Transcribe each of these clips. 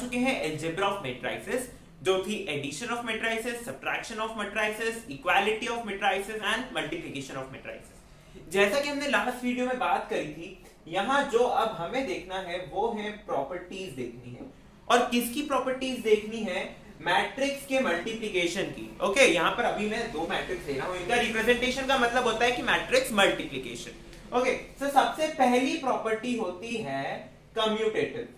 चुके हैं algebra of matrices, जो थी addition of matrices, subtraction of matrices, equality of matrices and multiplication of matrices. जैसा कि हमने लास्ट वीडियो में बात करी थी, यहां जो अब हमें देखना है वो है प्रॉपर्टीज देखनी है। और किसकी प्रॉपर्टीज देखनी है? मैट्रिक्स के मल्टीप्लिकेशन की। ओके, यहां पर अभी मैं दो मैट्रिक्स ले रहा हूं, इनका रिप्रेजेंटेशन का मतलब होता है कि मैट्रिक्स मल्टीप्लिकेशन। ओके, तो सबसे पहली प्रॉपर्टी होती है कम्यूटेटिव।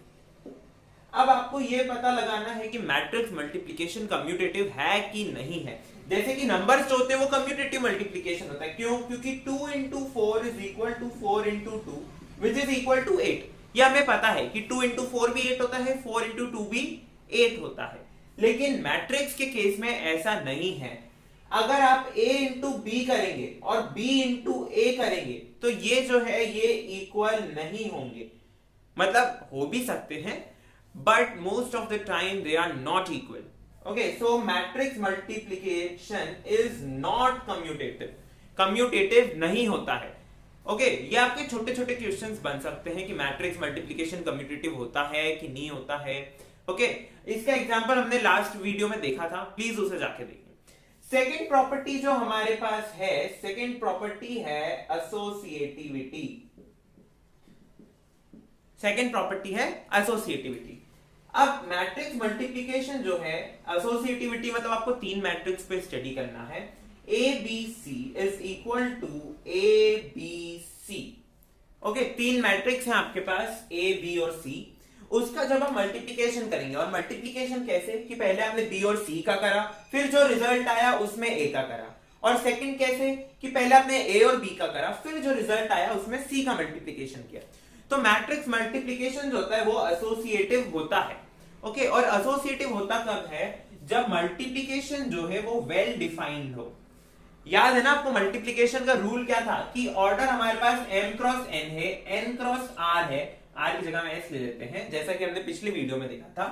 अब आपको यह पता लगाना है कि मैट्रिक्स मल्टीप्लिकेशन कम्यूटेटिव है कि नहीं है। जैसे कि नंबर्स जो होते हैं वो कम्यूटेटिव मल्टीप्लिकेशन होता है। क्यों? क्योंकि 2 into 4 is equal to 4 into 2 which is equal to 8। ये हमें पता है कि 2 into 4 भी 8 होता है, 4 into 2 भी 8 होता है। लेकिन मैट्रिक्स के केस में ऐसा नहीं है। अगर आप a into b करेंगे और b into a करेंगे तो ये जो है ये इक्वल नहीं होंगे। मतलब हो भी सकते हैं, but most of the time they are not equal. Okay, so matrix multiplication is not commutative, commutative नहीं होता है। ओके, ये आपके छोटे छोटे क्वेश्चंस बन सकते हैं कि मैट्रिक्स मल्टीप्लिकेशन कम्यूटेटिव होता है कि नहीं होता है। ओके, इसका एग्जांपल हमने लास्ट वीडियो में देखा था, प्लीज उसे जाके देखिए। सेकंड प्रॉपर्टी जो हमारे पास है, सेकंड प्रॉपर्टी है एसोसिएटिविटी। सेकंड प्रॉपर्टी है एसोसिएटिविटी। अब मैट्रिक्स मल्टीप्लिकेशन जो है, एसोसिएटिविटी मतलब आपको तीन मैट्रिक्स पे स्टडी करना है। A B C is equal to A B C. Okay, तीन मैट्रिक्स हैं आपके पास ए बी और सी। उसका जब हम मल्टीप्लिकेशन करेंगे, और मल्टीप्लिकेशन कैसे कि पहले आपने बी और सी का करा, फिर जो रिजल्ट आया उसमें ए का करा। और सेकंड कैसे कि पहले आपने ए और बी का करा, फिर जो रिजल्ट आया उसमें सी का मल्टीप्लिकेशन किया। तो मैट्रिक्स मल्टीप्लिकेशन जो होता है वो एसोसिएटिव होता है। ओके, और एसोसिएटिव होता कब है? जब मल्टीप्लिकेशन जो है वो वेल डिफाइंड हो। याद है ना आपको मल्टीप्लिकेशन का रूल क्या था कि ऑर्डर हमारे पास m क्रॉस n है, n क्रॉस r है, r की जगह में s ले लेते हैं, जैसा कि हमने पिछली वीडियो में देखा था।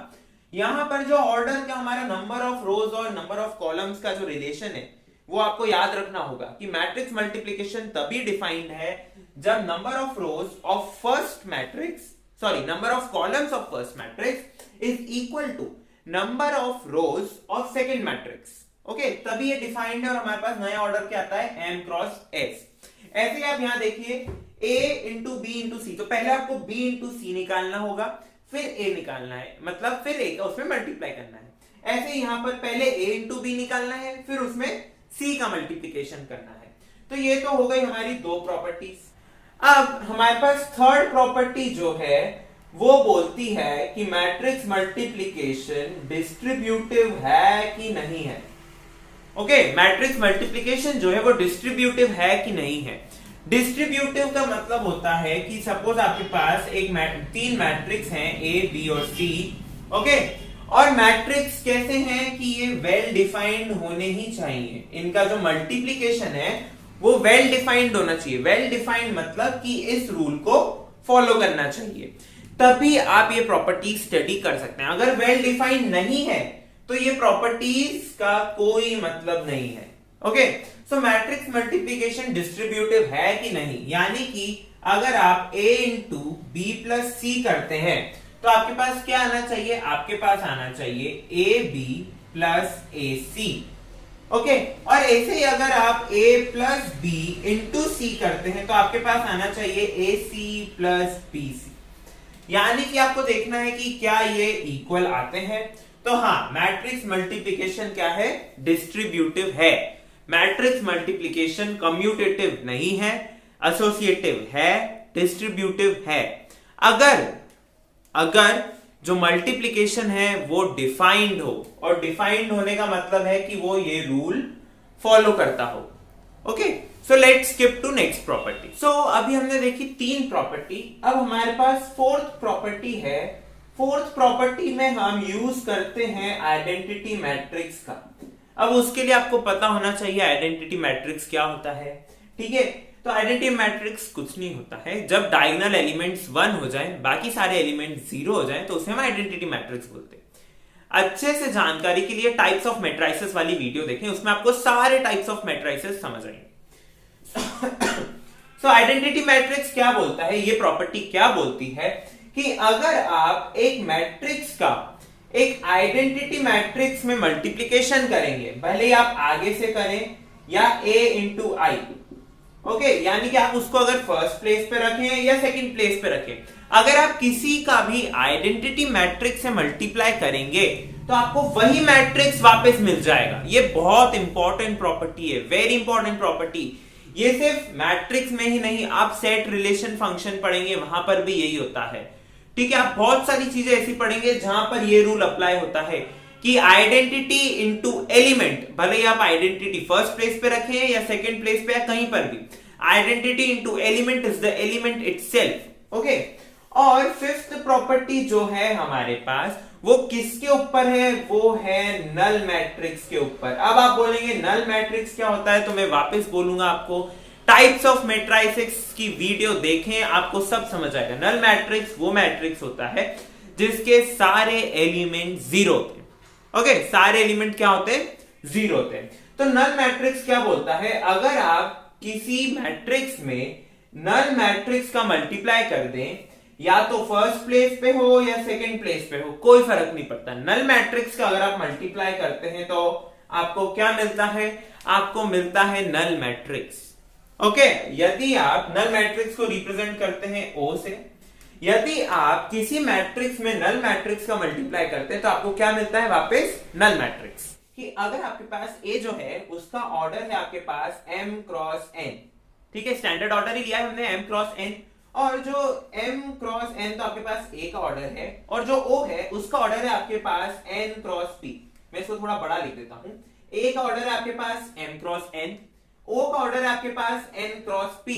यहां पर जो ऑर्डर का हमारा नंबर ऑफ रोज और नंबर ऑफ कॉलम्स का जो रिलेशन है वो आपको याद रखना होगा कि मैट्रिक्स मल्टीप्लिकेशन तभी डिफाइंड है जब number of rows of first matrix, number of columns of first matrix is equal to number of rows of second matrix. Okay, तभी ये डिफाइंड है और हमारे पास नया ऑर्डर क्या आता है? m cross s। ऐसे आप यहां देखिए a इंटू बी इंटू सी, तो पहले आपको b इंटू सी निकालना होगा, फिर a निकालना है, मतलब फिर a का उसमें मल्टीप्लाई करना है। ऐसे यहां पर पहले a इंटू बी निकालना है, फिर उसमें c का मल्टीप्लिकेशन करना है। तो ये तो हो गई हमारी दो प्रॉपर्टीज। अब हमारे पास थर्ड प्रॉपर्टी जो है वो बोलती है कि मैट्रिक्स मल्टीप्लिकेशन डिस्ट्रीब्यूटिव है कि नहीं है। ओके, मैट्रिक्स मल्टीप्लिकेशन जो है वो डिस्ट्रीब्यूटिव है कि नहीं है। डिस्ट्रीब्यूटिव का मतलब होता है कि सपोज आपके पास तीन मैट्रिक्स हैं ए बी और सी। ओके, और मैट्रिक्स कैसे हैं कि ये वेल डिफाइंड होने ही चाहिए। इनका जो मल्टीप्लिकेशन है वो वेल डिफाइंड होना चाहिए। वेल डिफाइंड मतलब कि इस रूल को फॉलो करना चाहिए, तभी आप ये प्रॉपर्टी स्टडी कर सकते हैं। अगर वेल डिफाइंड नहीं है तो ये प्रॉपर्टीज का कोई मतलब नहीं है। Okay, so matrix multiplication distributive है कि नहीं, यानी कि अगर आप a इंटू बी प्लस सी करते हैं तो आपके पास क्या आना चाहिए? आपके पास आना चाहिए A B plus A C. Okay, और ऐसे ही अगर आप a plus B into C करते हैं तो आपके पास आना चाहिए ए सी प्लस बी सी। यानी कि आपको देखना है कि क्या ये इक्वल आते हैं। तो हाँ, मैट्रिक्स मल्टीप्लिकेशन क्या है? डिस्ट्रीब्यूटिव है। मैट्रिक्स मल्टीप्लिकेशन कम्यूटेटिव नहीं है, एसोसिएटिव है, डिस्ट्रीब्यूटिव है। अगर जो मल्टीप्लिकेशन है वो डिफाइंड हो, और डिफाइंड होने का मतलब है कि वो ये रूल फॉलो करता हो। Okay, so let's skip to next property. So अभी हमने देखी तीन प्रॉपर्टी, अब हमारे पास फोर्थ प्रॉपर्टी है। फोर्थ प्रॉपर्टी में हम यूज करते हैं आइडेंटिटी मैट्रिक्स का। अब उसके लिए आपको पता होना चाहिए आइडेंटिटी मैट्रिक्स क्या होता है। ठीक है, तो आइडेंटिटी मैट्रिक्स कुछ नहीं होता है, जब डायगोनल एलिमेंट्स 1 हो जाएं, बाकी सारे एलिमेंट्स 0 हो जाएं, तो उसे हम आइडेंटिटी मैट्रिक्स बोलते हैं। अच्छे से जानकारी के लिए टाइप्स ऑफ मैट्रिसेस वाली वीडियो देखें, उसमें आपको सारे टाइप्स ऑफ मैट्रिसेस समझ आएंगे। सो आइडेंटिटी मैट्रिक्स क्या बोलता है, ये प्रॉपर्टी क्या बोलती है कि अगर आप एक मैट्रिक्स का एक आइडेंटिटी मैट्रिक्स में मल्टीप्लिकेशन करेंगे, भले ही आप आगे से करें या a इंटू आई, ओके, यानी कि आप उसको अगर फर्स्ट प्लेस पे रखें या सेकंड प्लेस पे रखें, अगर आप किसी का भी आइडेंटिटी मैट्रिक्स से मल्टीप्लाई करेंगे तो आपको वही मैट्रिक्स वापस मिल जाएगा। ये बहुत इंपॉर्टेंट प्रॉपर्टी है, वेरी इंपॉर्टेंट प्रॉपर्टी। ये सिर्फ मैट्रिक्स में ही नहीं, आप सेट रिलेशन फंक्शन पढ़ेंगे वहां पर भी यही होता है, ठीक है। आप बहुत सारी चीजें ऐसी पढ़ेंगे जहां पर ये रूल अप्लाई होता है कि आइडेंटिटी इनटू एलिमेंट, भले ही आप आइडेंटिटी फर्स्ट प्लेस पे रखें या सेकंड प्लेस पे या कहीं पर भी, identity into element is the element itself, okay. और फिफ्थ प्रॉपर्टी जो है हमारे पास वो किसके ऊपर है, वो है नल मैट्रिक्स के ऊपर। अब आप बोलेंगे नल मैट्रिक्स क्या होता है, तो मैं वापस बोलूंगा आपको टाइप्स ऑफ मैट्रिसेस की वीडियो देखें, आपको सब समझ आएगा। नल मैट्रिक्स वो मैट्रिक्स होता है जिसके सारे एलिमेंट जीरो होते हैं, ओके, सारे एलिमेंट क्या होते हैं, जीरो होते हैं। तो नल मैट्रिक्स क्या बोलता है, अगर आप किसी मैट्रिक्स में नल मैट्रिक्स का मल्टीप्लाई कर दें, या तो फर्स्ट प्लेस पे हो या सेकंड प्लेस पे हो, कोई फर्क नहीं पड़ता, नल मैट्रिक्स का अगर आप मल्टीप्लाई करते हैं तो आपको क्या मिलता है, आपको मिलता है नल मैट्रिक्स, ओके। यदि आप नल मैट्रिक्स को रिप्रेजेंट करते हैं O से, यदि आप किसी मैट्रिक्स में नल मैट्रिक्स का मल्टीप्लाई करते हैं तो आपको क्या मिलता है, वापस नल मैट्रिक्स। कि अगर आपके पास A जो है उसका ऑर्डर है आपके पास m क्रॉस n, ठीक है, स्टैंडर्ड ऑर्डर ही लिया है हमने m क्रॉस n, और जो m क्रॉस n तो आपके पास A का ऑर्डर है, और जो O है उसका ऑर्डर है आपके पास n क्रॉस p। मैं इसको थोड़ा बड़ा लिख देता हूं, A का ऑर्डर है आपके पास m क्रॉस n, O का ऑर्डर है आपके पास n क्रॉस p।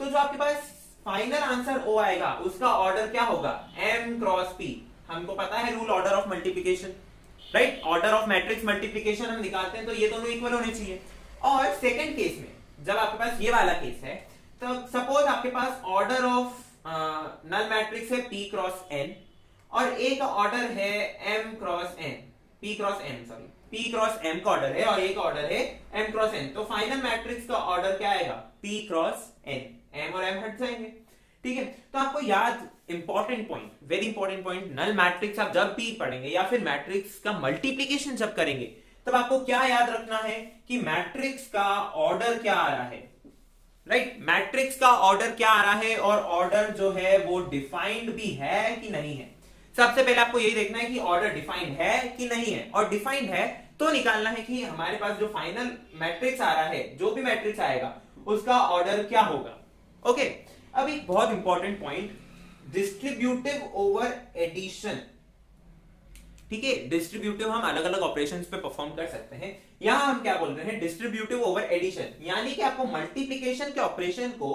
तो जो आपके पास फाइनल आंसर O आएगा उसका ऑर्डर क्या होगा, m क्रॉस p। हमको पता है rule order of multiplication, right, order of matrix multiplication हम निकालते हैं तो ये दोनों इक्वल होने चाहिए। और सेकंड केस में जब आपके पास ये वाला केस है, तो सपोज आपके पास ऑर्डर ऑफ नल मैट्रिक्स है p क्रॉस n, और A का ऑर्डर है m cross n, p cross m, sorry, p cross m का ऑर्डर है और A का ऑर्डर है m क्रॉस n। तो फाइनल मैट्रिक्स का ऑर्डर क्या आएगा, p क्रॉस n, m और m हट जाएंगे, ठीक है। तो आपको याद, important point, very important point, null matrix आप जब भी पढ़ेंगे या फिर मैट्रिक्स का मल्टीप्लिकेशन जब करेंगे तब आपको क्या याद रखना है कि मैट्रिक्स का ऑर्डर क्या आ रहा है, राइट, मैट्रिक्स का ऑर्डर क्या आ रहा है, और ऑर्डर जो है वो डिफाइंड भी है कि नहीं है। सबसे पहले आपको यही देखना है कि ऑर्डर डिफाइंड है कि नहीं है, और डिफाइंड है तो निकालना है कि हमारे पास जो फाइनल मैट्रिक्स आ रहा है, जो भी मैट्रिक्स आएगा उसका ऑर्डर क्या होगा, ओके। अब एक बहुत important point, distributive over addition, ठीक है, डिस्ट्रीब्यूटिव हम अलग अलग ऑपरेशंस पे परफॉर्म कर सकते हैं, यहां हम क्या बोल रहे हैं, डिस्ट्रीब्यूटिव ओवर एडिशन, यानी कि आपको मल्टीप्लिकेशन के ऑपरेशन को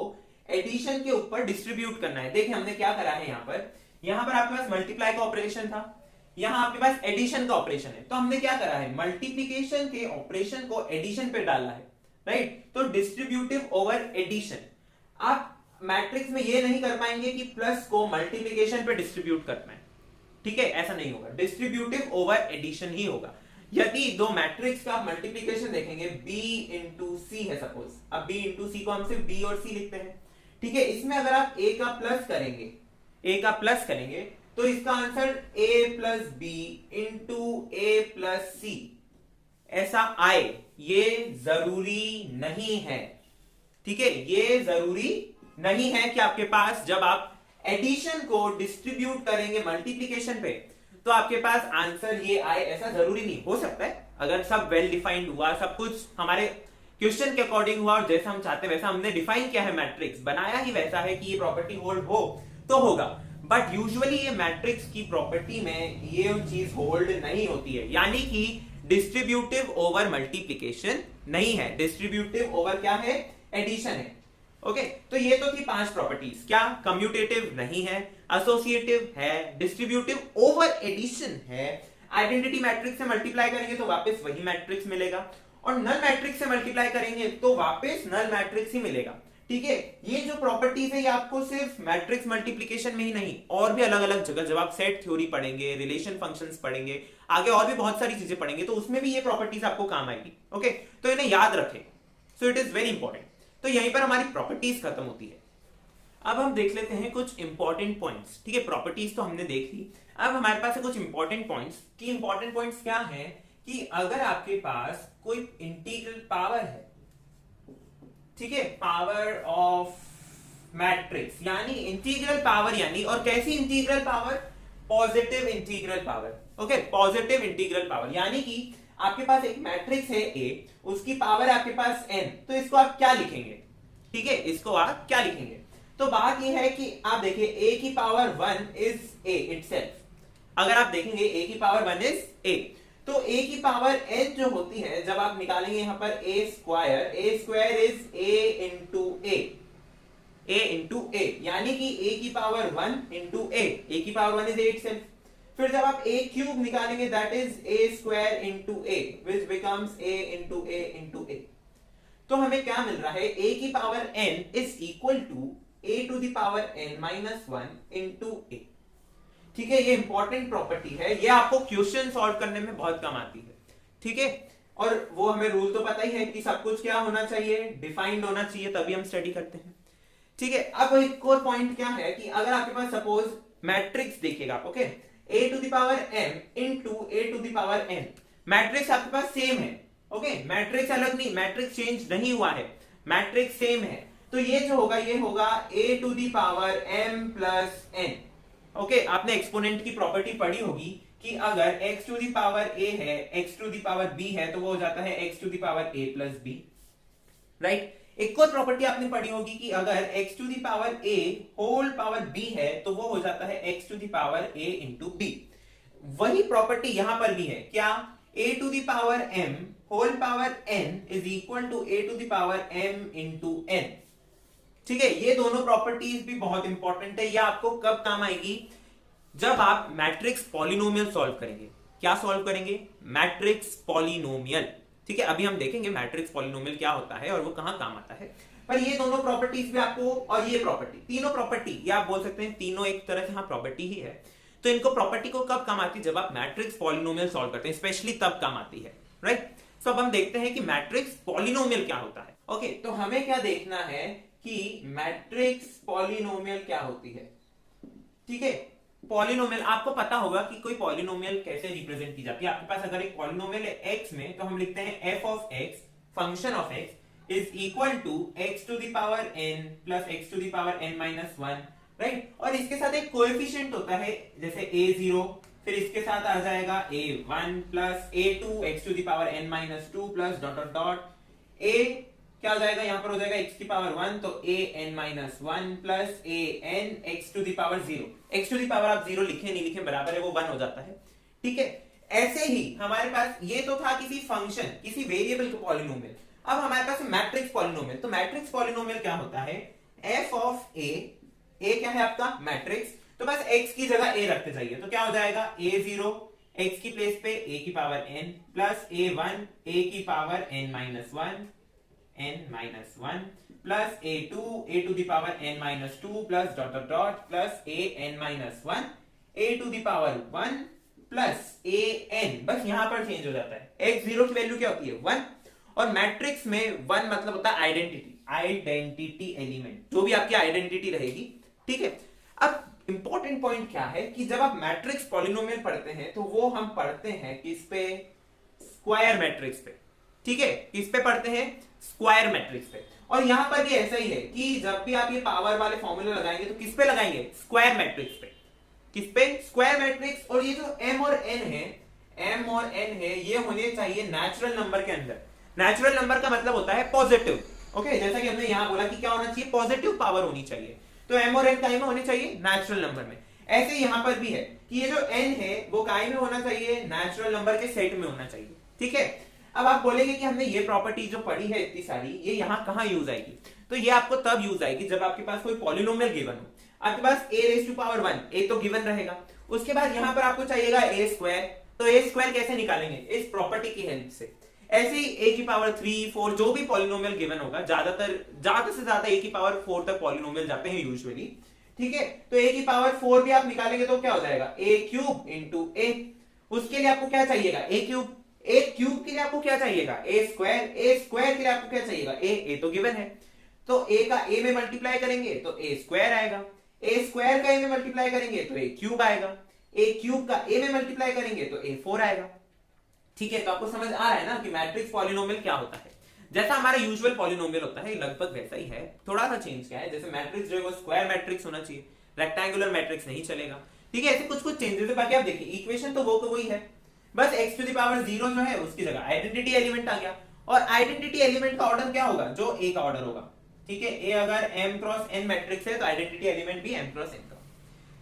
एडिशन के ऊपर डिस्ट्रीब्यूट करना है। देखिए हमने क्या करा है, यहां पर आपके पास मल्टीप्लाई का ऑपरेशन था, यहां आपके पास एडिशन का ऑपरेशन है, तो हमने क्या करा है, मल्टीप्लिकेशन के ऑपरेशन को एडिशन पे डालना है, राइट। तो डिस्ट्रीब्यूटिव ओवर एडिशन, आप मैट्रिक्स में ये नहीं कर पाएंगे कि प्लस को मल्टीप्लिकेशन पे डिस्ट्रीब्यूट करना है, ठीक है, ऐसा नहीं होगा, डिस्ट्रीब्यूटिव ओवर एडिशन ही होगा। यदि दो मैट्रिक्स का मल्टीप्लिकेशन देखेंगे, b इंटू c है सपोज, अब b इंटू c को हम सिर्फ b और c लिखते हैं, ठीक है। इसमें अगर आप a का प्लस करेंगे तो इसका answer a plus b into a plus c ऐसा आए, ये जरूरी नहीं है, ठीक है, ये जरूरी नहीं है कि आपके पास जब आप एडिशन को डिस्ट्रीब्यूट करेंगे मल्टीप्लिकेशन पे तो आपके पास आंसर ये आए, ऐसा जरूरी नहीं। हो सकता है अगर सब वेल डिफाइंड हुआ, सब कुछ हमारे क्वेश्चन के अकॉर्डिंग हुआ और जैसा हम चाहते हैं वैसा हमने डिफाइन किया है, मैट्रिक्स बनाया ही वैसा है कि ये प्रॉपर्टी होल्ड हो तो होगा, बट यूजुअली ये मैट्रिक्स की प्रॉपर्टी में ये चीज होल्ड नहीं होती है, यानी कि डिस्ट्रीब्यूटिव ओवर मल्टीप्लिकेशन नहीं है, डिस्ट्रीब्यूटिव ओवर क्या है, एडिशन है, ओके। तो ये तो थी 5 प्रॉपर्टीज, क्या कम्यूटेटिव नहीं है, एसोसिएटिव है, डिस्ट्रीब्यूटिव ओवर एडिशन है, आइडेंटिटी मैट्रिक्स से मल्टीप्लाई करेंगे तो वापस वही मैट्रिक्स मिलेगा, और नल मैट्रिक्स से मल्टीप्लाई करेंगे तो वापस नल मैट्रिक्स ही मिलेगा, ठीक है। ये जो प्रॉपर्टीज है ये आपको सिर्फ मैट्रिक्स मल्टीप्लिकेशन में ही नहीं, और भी अलग अलग जगह जब आप सेट थ्योरी पढ़ेंगे, रिलेशन फंक्शंस पढ़ेंगे, आगे और भी बहुत सारी चीजें पढ़ेंगे तो उसमें भी ये प्रॉपर्टीज आपको काम आएगी, ओके। तो इन्हें याद रखें, so it is very important. तो यहीं पर हमारी प्रॉपर्टीज खत्म होती है। अब हम देख लेते हैं कुछ इंपॉर्टेंट पॉइंट्स। ठीक है, प्रॉपर्टीज तो हमने देख ली, अब हमारे पास है कुछ इंपॉर्टेंट पॉइंट्स। कि इंपॉर्टेंट पॉइंट्स क्या है कि अगर आपके पास कोई इंटीग्रल पावर है, ठीक है, पावर ऑफ मैट्रिक्स, यानी इंटीग्रल पावर, यानी और कैसी integral power, positive integral power. Okay, positive integral power, यानी कि आपके पास एक मैट्रिक्स है ए, उसकी पावर है आपके पास n, तो इसको आप क्या लिखेंगे? ठीक है, इसको आप क्या लिखेंगे? तो बात यह है कि आप देखिए a की पावर 1 इज a इटसेल्फ। अगर आप देखेंगे a की पावर 1 इज a, तो a की पावर n जो होती है, जब आप निकालेंगे यहां पर a square is a into a, यानी कि a की पावर 1 इंटू a की पावर 1 इज a इटसेल्फ। फिर जब आप a क्यूब निकालेंगे that is a square into a which becomes a into a। तो हमें क्या मिल रहा है, a की power n is equal to a to the power n minus 1 into a। ठीक है, ये इंपॉर्टेंट प्रॉपर्टी है, ये आपको क्वेश्चन सॉल्व करने में बहुत काम आती है। ठीक है, और वो हमें रूल तो पता ही है कि सब कुछ क्या होना चाहिए, डिफाइंड होना चाहिए, तभी हम स्टडी करते हैं। ठीक है, अब एक और पॉइंट क्या है कि अगर आपके पास सपोज मैट्रिक्स देखिएगा, okay, a to the power m into a to the power n, matrix आपके पास सेम है। ओके, मैट्रिक्स अलग नहीं, मैट्रिक्स चेंज नहीं हुआ है, मैट्रिक्स सेम है। तो ये जो होगा ये होगा a to the power m plus n। Okay, आपने एक्सपोनेंट की प्रॉपर्टी पढ़ी होगी कि अगर x to the power a है, x to the power b है, तो वो हो जाता है x to the power a plus b, right. एक और प्रॉपर्टी आपने पढ़ी होगी कि अगर x to the power a whole power b है, तो वो हो जाता है x to the power a into b। वही प्रॉपर्टी यहां पर भी है, क्या, a to the power m whole power n is equal to a to the power m into n। ठीक है, ये दोनों प्रॉपर्टीज भी बहुत इंपॉर्टेंट है, ये आपको कब काम आएगी, जब आप मैट्रिक्स पॉलिनोमियल सॉल्व करेंगे। क्या सॉल्व करेंगे? Matrix polynomial. ठीक है, अभी हम देखेंगे मैट्रिक्स पॉलिनोमियल क्या होता है और वो कहां काम आता है। पर ये दोनों प्रॉपर्टीज भी आपको, और ये प्रॉपर्टी, तीनों प्रॉपर्टी, ये आप बोल सकते हैं तीनों एक तरह से हाँ प्रॉपर्टी ही है। तो इनको प्रॉपर्टी को कब काम आती है, जब आप मैट्रिक्स पॉलिनोमियल सॉल्व करते हैं, स्पेशली तब काम आती है, राइट। तो अब हम देखते हैं कि मैट्रिक्स पॉलिनोमियल क्या होता है। ओके, तो हमें क्या देखना है कि मैट्रिक्स पॉलिनोमियल क्या होती है। ठीक है, पॉलिनोमियल आपको पता होगा कि कोई पॉलिनोमियल कैसे रिप्रेजेंट की जाती है। आपके पास अगर एक पॉलिनोमियल है x में, तो हम लिखते हैं f of x, function of x is equal to x to the power n plus x to the power n minus 1, right. और इसके साथ एक कोएफिशिएंट होता है, जैसे a0, फिर इसके साथ आ जाएगा a1 plus a2 x to the power n minus 2 plus dot dot dot a क्या हो जाएगा, यहां पर हो जाएगा x की पावर 1, तो a n minus 1 plus a n x to the power 0। x to the power आप 0 लिखे नहीं लिखे बराबर है, वो 1 हो जाता है। ठीक है, ऐसे ही हमारे पास ये तो था किसी फंक्शन, किसी वेरिएबल का पॉलिनोमियल। अब हमारे पास मैट्रिक्स पॉलिनोमियल। तो मैट्रिक्स पॉलिनोमियल क्या होता है, f ऑफ a, a क्या है आपका मैट्रिक्स, तो बस x की जगह a रखते जाइए, तो क्या हो जाएगा a0 x की प्लेस पे a की power n plus a1 a की power n minus 1 plus a2 a to the power n minus 2 plus dot dot dot plus a n minus 1 a to the power 1 plus a n, बस यहां पर change हो जाता है। x0 की value क्या होती है 1, और मैट्रिक्स में 1 मतलब होता है आइडेंटिटी एलिमेंट, जो भी आपकी आइडेंटिटी रहेगी। ठीक है, अब इंपॉर्टेंट पॉइंट क्या है कि जब आप मैट्रिक्स पॉलिनोमियल पढ़ते हैं, तो वो हम पढ़ते हैं किस पे, स्क्वायर मैट्रिक्स पे। ठीक है, किस पे पढ़ते हैं, स्क्वायर मैट्रिक्स पे। और यहां पर भी ऐसा ही है कि जब भी आप ये पावर वाले फॉर्मूले लगाएंगे, तो किस पे लगाएंगे, स्क्वायर मैट्रिक्स पे। किस पे, स्क्वायर मैट्रिक्स। और ये जो m और n है, ये होने चाहिए नेचुरल नंबर के अंदर। नेचुरल नंबर का मतलब होता है पॉजिटिव। ओके, जैसा कि हमने यहां बोला कि क्या होना चाहिए, पॉजिटिव पावर होनी चाहिए। तो m और n काय में होने चाहिए, नेचुरल नंबर में। ऐसे यहां पर भी है कि ये जो n है वो काय में होना चाहिए, नेचुरल नंबर के सेट में होना चाहिए। ठीक है, अब आप बोलेंगे कि हमने ये प्रॉपर्टी जो पढ़ी है इतनी सारी, ये यहां कहां यूज आएगी, तो ये आपको तब यूज आएगी जब आपके पास कोई पॉलिनोमियल गिवन हो। आपके पास a raise to power 1, a तो गिवन रहेगा, उसके बाद यहां पर आपको चाहिएगा a स्क्वायर। तो a स्क्वायर कैसे निकालेंगे, इस प्रॉपर्टी की हेल्प से। ऐसे ही a की पावर 3, 4 जो भी पॉलिनोमियल गिवन होगा, ज्यादा से ज्यादा a की पावर 4 तक पॉलिनोमियल जाते हैं यूजुअली। ठीक है, तो a की पावर 4 भी आप निकालेंगे तो क्या हो जाएगा, a क्यूब इंटू a। उसके लिए आपको क्या चाहिएगा, a क्यूब। a क्यूब के लिए आपको क्या चाहिएगा, a स्क्वायर। a स्क्वायर के लिए आपको क्या चाहिएगा, a तो गिवन है। तो ए का ए में मल्टीप्लाई करेंगे तो ए स्क्वायर आएगा, ए स्क्वायर का ए में मल्टीप्लाई करेंगे तो ए क्यूब आएगा, ए क्यूब का ए में मल्टीप्लाई करेंगे तो ए 4 आएगा। ठीक है, तो आपको समझ आ रहा है ना कि मैट्रिक्स पॉलिनोमियल क्या होता है। जैसा हमारा यूजुअल पॉलिनोमियल होता है लगभग वैसा ही है, थोड़ा सा चेंज क्या है, जैसे मैट्रिक्स जो है वो स्क्वायर मैट्रिक्स होना चाहिए, रेक्टेंगुलर मैट्रिक्स नहीं चलेगा। ठीक है, ऐसे कुछ कुछ चेंजेस है, बाकी आप देखिए इक्वेशन तो वो वही है, बस x टू द पावर 0 जो है उसकी जगह आइडेंटिटी एलिमेंट आ गया, और आइडेंटिटी एलिमेंट का ऑर्डर क्या होगा, जो a का ऑर्डर होगा। ठीक है, a अगर m क्रॉस n मैट्रिक्स है तो आइडेंटिटी एलिमेंट भी m क्रॉस n का।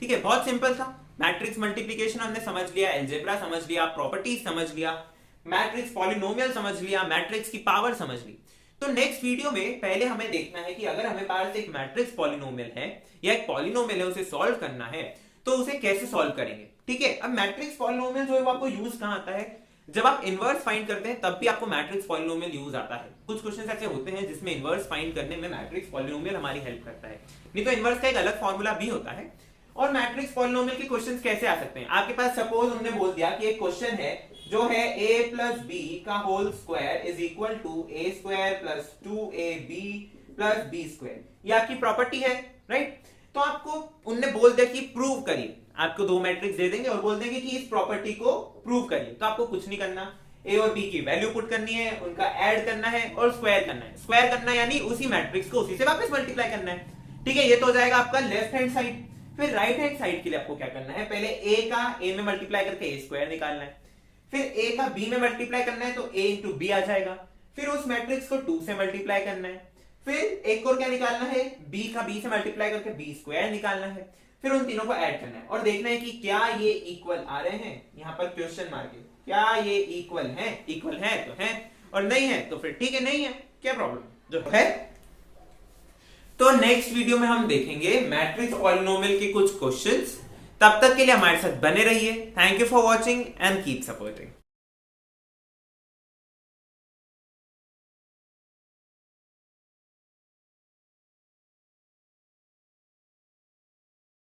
ठीक है, बहुत सिंपल था। मैट्रिक्स मल्टीप्लिकेशन हमने समझ लिया, अलजेब्रा समझ लिया, प्रॉपर्टीज समझ लिया, मैट्रिक्स पॉलिनोमियल समझ लिया, मैट्रिक्स की पावर समझ ली। तो नेक्स्ट वीडियो में पहले हमें देखना है कि अगर हमें पास एक मैट्रिक्स पॉलिनोमियल है या एक पॉलिनोमियल है, उसे सॉल्व करना है तो उसे कैसे सॉल्व करेंगे। ठीक है, अब मैट्रिक्स पॉलिनोमियल जो है वो आपको यूज कहां आता है, जब आप इनवर्स फाइंड करते हैं तब भी आपको मैट्रिक्स पॉलिनोमियल यूज आता है। कुछ क्वेश्चंस ऐसे होते हैं जिसमें इनवर्स फाइंड करने में मैट्रिक्स पॉलिनोमियल हमारी हेल्प करता है, नहीं तो इनवर्स का एक अलग फॉर्मूला भी होता है। और मैट्रिक्स पॉलिनोमियल के क्वेश्चंस कैसे आ सकते हैं, आपके पास सपोज हमने बोल दिया कि एक क्वेश्चन है जो है a प्लस बी का whole square is equal to A square plus 2ab plus B square, ये आपकी प्रॉपर्टी है, राइट। तो आपको उनने बोल दिया कि प्रूव करिए, आपको दो मैट्रिक्स दे देंगे और बोल देंगे कि इस प्रॉपर्टी को प्रूव करिए। तो आपको कुछ नहीं करना, ए और बी की वैल्यू पुट करनी है, उनका ऐड करना है और स्क्वायर करना है। स्क्वायर करना यानी उसी मैट्रिक्स को उसी से वापस मल्टीप्लाई करना है। ठीक है, ये तो हो जाएगा आपका लेफ्ट हैंड साइड। फिर राइट हैंड साइड के लिए आपको क्या करना है, पहले a का a में मल्टीप्लाई करके a स्क्वायर निकालना है, फिर a का b में मल्टीप्लाई करना है तो a इंटू बी आ जाएगा, फिर उस मैट्रिक्स को 2 से मल्टीप्लाई करना है, फिर एक और क्या निकालना है, b का b से मल्टीप्लाई करके b स्क्वायर निकालना है, फिर उन तीनों को ऐड करना है और देखना है कि क्या ये इक्वल आ रहे हैं। यहाँ पर क्वेश्चन मार्क है, क्या ये इक्वल है तो है और नहीं है तो फिर ठीक है, नहीं है, क्या प्रॉब्लम जो है। तो नेक्स्ट वीडियो में हम देखेंगे मैट्रिक्स पॉलिनोमियल के कुछ क्वेश्चंस। तब तक के लिए हमारे साथ बने रहिए। Thank you for watching and keep supporting.